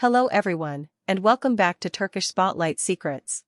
Hello everyone, and welcome back to Turkish Spotlight Secrets.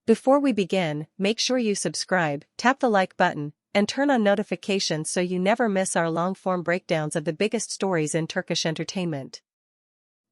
Before we begin, make sure you subscribe, tap the like button, and turn on notifications so you never miss our long-form breakdowns of the biggest stories in Turkish entertainment.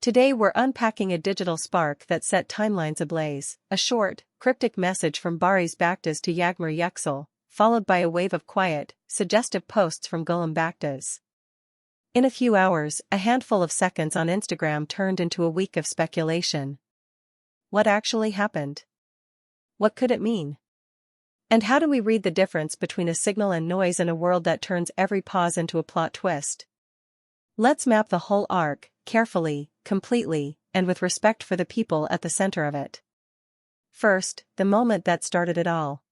Today we're unpacking a digital spark that set timelines ablaze, a short, cryptic message from Barış Baktas to Yağmur Yüksel, followed by a wave of quiet, suggestive posts from Gülüm Baktas. In a few hours, a handful of seconds on Instagram turned into a week of speculation. What actually happened? What could it mean? And how do we read the difference between a signal and noise in a world that turns every pause into a plot twist? Let's map the whole arc, carefully, completely, and with respect for the people at the center of it. First, the moment that started it all.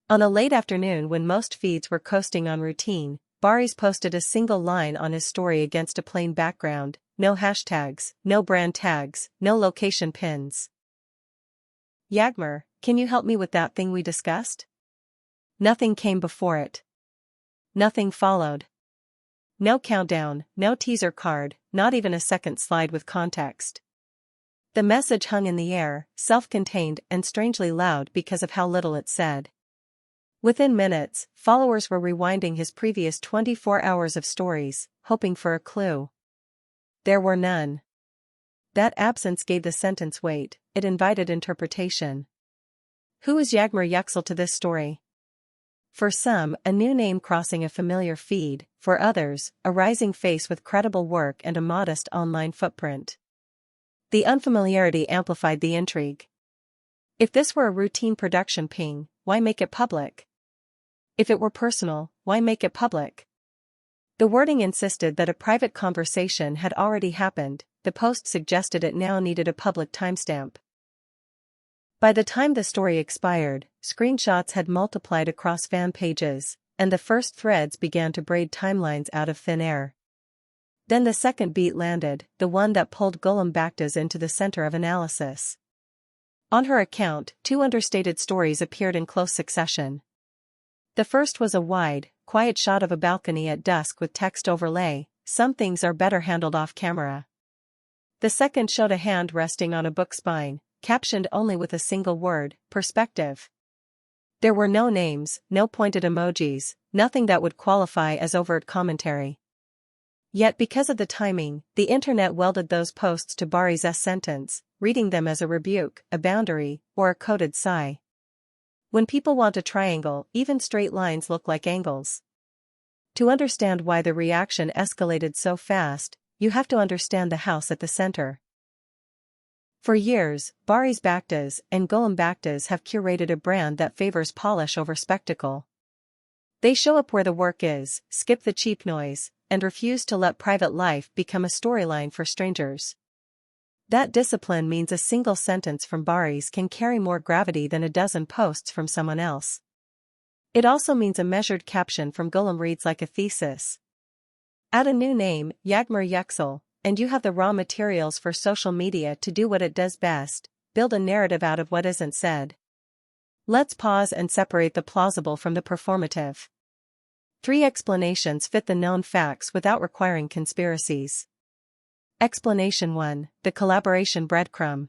On a late afternoon when most feeds were coasting on routine, Barış posted a single line on his story against a plain background, no hashtags, no brand tags, no location pins. Yağmur, can you help me with that thing we discussed? Nothing came before it. Nothing followed. No countdown, no teaser card, not even a second slide with context. The message hung in the air, self-contained and strangely loud because of how little it said. Within minutes, followers were rewinding his previous 24 hours of stories, hoping for a clue. There were none. That absence gave the sentence weight, it invited interpretation. Who is Yağmur Yüksel to this story? For some, a new name crossing a familiar feed, for others, a rising face with credible work and a modest online footprint. The unfamiliarity amplified the intrigue. If this were a routine production ping, why make it public? If it were personal, why make it public? The wording insisted that a private conversation had already happened, the post suggested it now needed a public timestamp. By the time the story expired, screenshots had multiplied across fan pages, and the first threads began to braid timelines out of thin air. Then the second beat landed, the one that pulled Gülüm Baktas into the center of analysis. On her account, two understated stories appeared in close succession. The first was a wide, quiet shot of a balcony at dusk with text overlay, "Some things are better handled off camera." The second showed a hand resting on a book spine, captioned only with a single word, "perspective." There were no names, no pointed emojis, nothing that would qualify as overt commentary. Yet because of the timing, the internet welded those posts to Barış's sentence, reading them as a rebuke, a boundary, or a coded sigh. When people want a triangle, even straight lines look like angles. To understand why the reaction escalated so fast, you have to understand the house at the center. For years, Barış Baktas and Gülüm Baktas have curated a brand that favors polish over spectacle. They show up where the work is, skip the cheap noise, and refuse to let private life become a storyline for strangers. That discipline means a single sentence from Barış can carry more gravity than a dozen posts from someone else. It also means a measured caption from Gülüm reads like a thesis. Add a new name, Yağmur Yüksel, and you have the raw materials for social media to do what it does best, build a narrative out of what isn't said. Let's pause and separate the plausible from the performative. 3 explanations fit the known facts without requiring conspiracies. Explanation 1, the collaboration breadcrumb.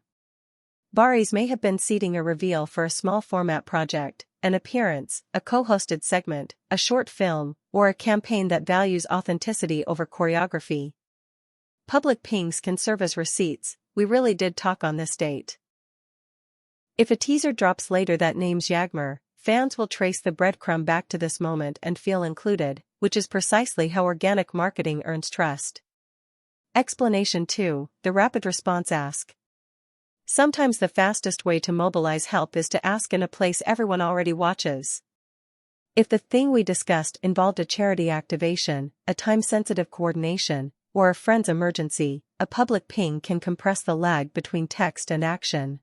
Barış may have been seeding a reveal for a small format project, an appearance, a co-hosted segment, a short film, or a campaign that values authenticity over choreography. Public pings can serve as receipts, we really did talk on this date. If a teaser drops later that names Yağmur, fans will trace the breadcrumb back to this moment and feel included, which is precisely how organic marketing earns trust. Explanation 2, the rapid response ask. Sometimes the fastest way to mobilize help is to ask in a place everyone already watches. If the thing we discussed involved a charity activation, a time-sensitive coordination, or a friend's emergency, a public ping can compress the lag between text and action.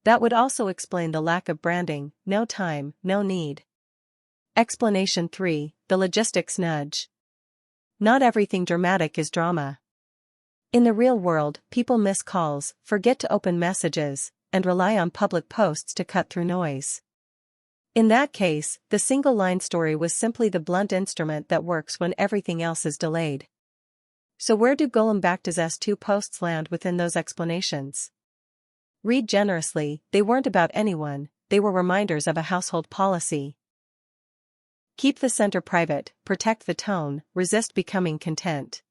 That would also explain the lack of branding, no time, no need. Explanation 3, the logistics nudge. Not everything dramatic is drama. In the real world, people miss calls, forget to open messages, and rely on public posts to cut through noise. In that case, the single-line story was simply the blunt instrument that works when everything else is delayed. So where do Gülüm Baktaz's 2 posts land within those explanations? Read generously, they weren't about anyone, they were reminders of a household policy. Keep the center private, protect the tone, resist becoming content.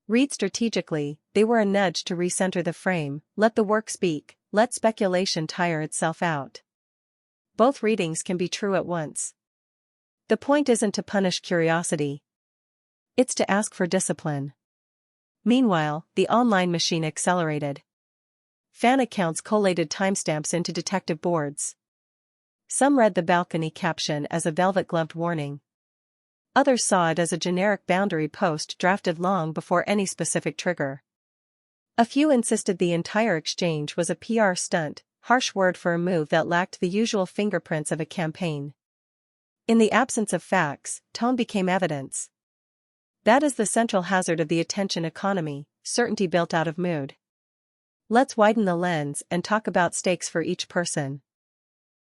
Read strategically, they were a nudge to recenter the frame, let the work speak, let speculation tire itself out. Both readings can be true at once. The point isn't to punish curiosity. It's to ask for discipline. Meanwhile, the online machine accelerated. Fan accounts collated timestamps into detective boards. Some read the balcony caption as a velvet-gloved warning. Others saw it as a generic boundary post drafted long before any specific trigger. A few insisted the entire exchange was a PR stunt, harsh word for a move that lacked the usual fingerprints of a campaign. In the absence of facts, tone became evidence. That is the central hazard of the attention economy, certainty built out of mood. Let's widen the lens and talk about stakes for each person.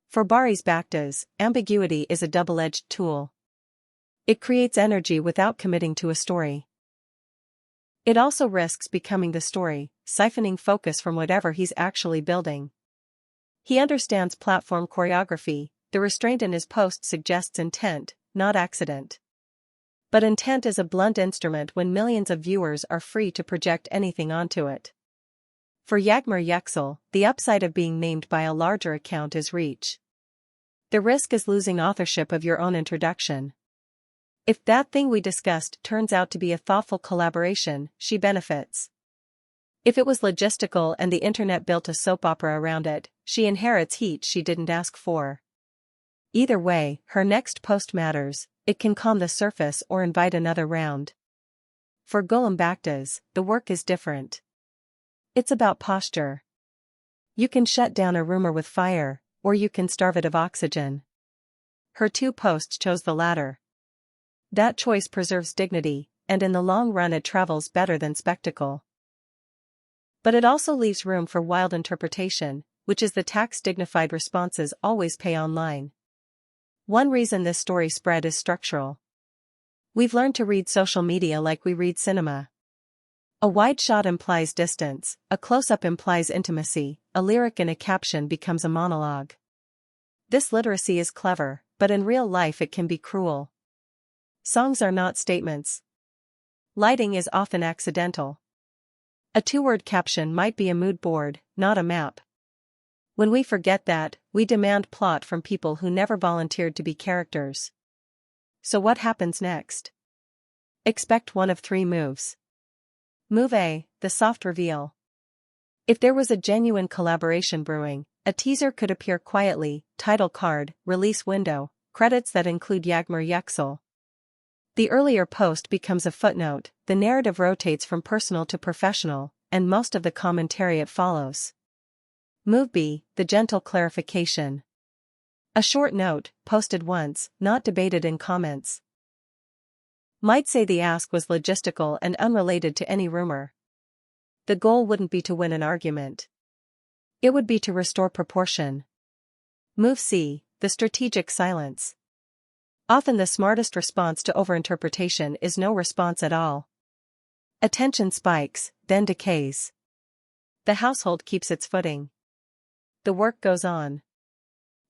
For Barış Baktaz, ambiguity is a double-edged tool. It creates energy without committing to a story. It also risks becoming the story, siphoning focus from whatever he's actually building. He understands platform choreography, the restraint in his post suggests intent, not accident. But intent is a blunt instrument when millions of viewers are free to project anything onto it. For Yağmur, the upside of being named by a larger account is reach. The risk is losing authorship of your own introduction. If that thing we discussed turns out to be a thoughtful collaboration, she benefits. If it was logistical and the internet built a soap opera around it, she inherits heat she didn't ask for. Either way, her next post matters, it can calm the surface or invite another round. For Gülüm Baktaz, the work is different. It's about posture. You can shut down a rumor with fire, or you can starve it of oxygen. Her 2 posts chose the latter. That choice preserves dignity, and in the long run it travels better than spectacle. But it also leaves room for wild interpretation, which is the tax dignified responses always pay online. One reason this story spread is structural. We've learned to read social media like we read cinema. A wide shot implies distance, a close-up implies intimacy, a lyric in a caption becomes a monologue. This literacy is clever, but in real life it can be cruel. Songs are not statements. Lighting is often accidental. A 2-word caption might be a mood board, not a map. When we forget that, we demand plot from people who never volunteered to be characters. So what happens next? Expect one of 3 moves. Move A, the soft reveal. If there was a genuine collaboration brewing, a teaser could appear quietly, title card, release window, credits that include Yağmur. The earlier post becomes a footnote, the narrative rotates from personal to professional, and most of the commentariat follows. Move B, the gentle clarification. A short note, posted once, not debated in comments. Might say the ask was logistical and unrelated to any rumor. The goal wouldn't be to win an argument. It would be to restore proportion. Move C, the strategic silence. Often the smartest response to overinterpretation is no response at all. Attention spikes, then decays. The household keeps its footing. The work goes on.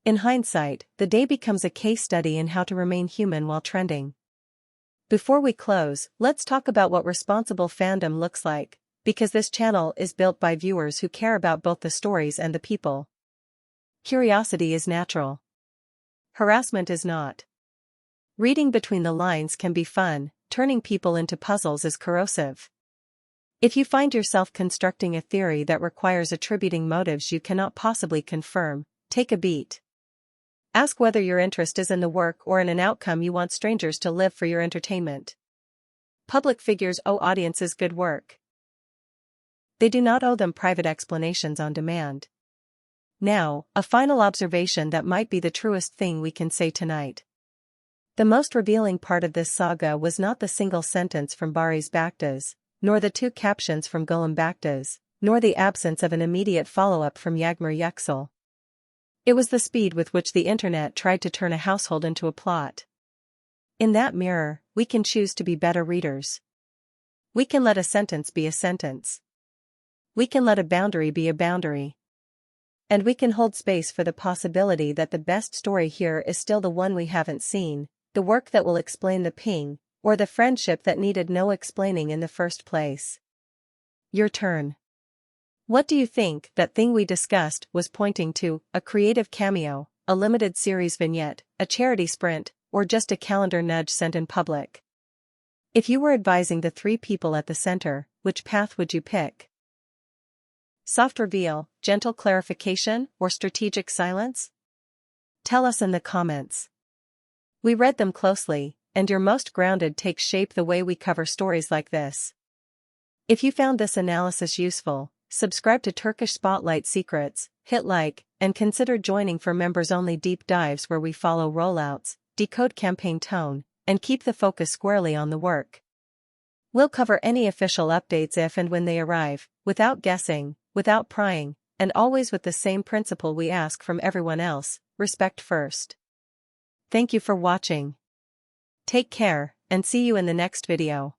In hindsight, the day becomes a case study in how to remain human while trending. Before we close, let's talk about what responsible fandom looks like, because this channel is built by viewers who care about both the stories and the people. Curiosity is natural. Harassment is not. Reading between the lines can be fun, turning people into puzzles is corrosive. If you find yourself constructing a theory that requires attributing motives you cannot possibly confirm, take a beat. Ask whether your interest is in the work or in an outcome you want strangers to live for your entertainment. Public figures owe audiences good work. They do not owe them private explanations on demand. Now, a final observation that might be the truest thing we can say tonight. The most revealing part of this saga was not the single sentence from Barış Baktaz, nor the 2 captions from Gülüm Baktaz, nor the absence of an immediate follow-up from Yağmur. It was the speed with which the internet tried to turn a household into a plot. In that mirror, we can choose to be better readers. We can let a sentence be a sentence. We can let a boundary be a boundary. And we can hold space for the possibility that the best story here is still the one we haven't seen, the work that will explain the ping, or the friendship that needed no explaining in the first place. Your turn. What do you think that thing we discussed was pointing to? A creative cameo, a limited series vignette, a charity sprint, or just a calendar nudge sent in public? If you were advising the three people at the center, which path would you pick? Soft reveal, gentle clarification, or strategic silence? Tell us in the comments. We read them closely, and your most grounded takes shape the way we cover stories like this. If you found this analysis useful, subscribe to Turkish Spotlight Secrets, hit like, and consider joining for members-only deep dives where we follow rollouts, decode campaign tone, and keep the focus squarely on the work. We'll cover any official updates if and when they arrive, without guessing, without prying, and always with the same principle we ask from everyone else: respect first. Thank you for watching. Take care, and see you in the next video.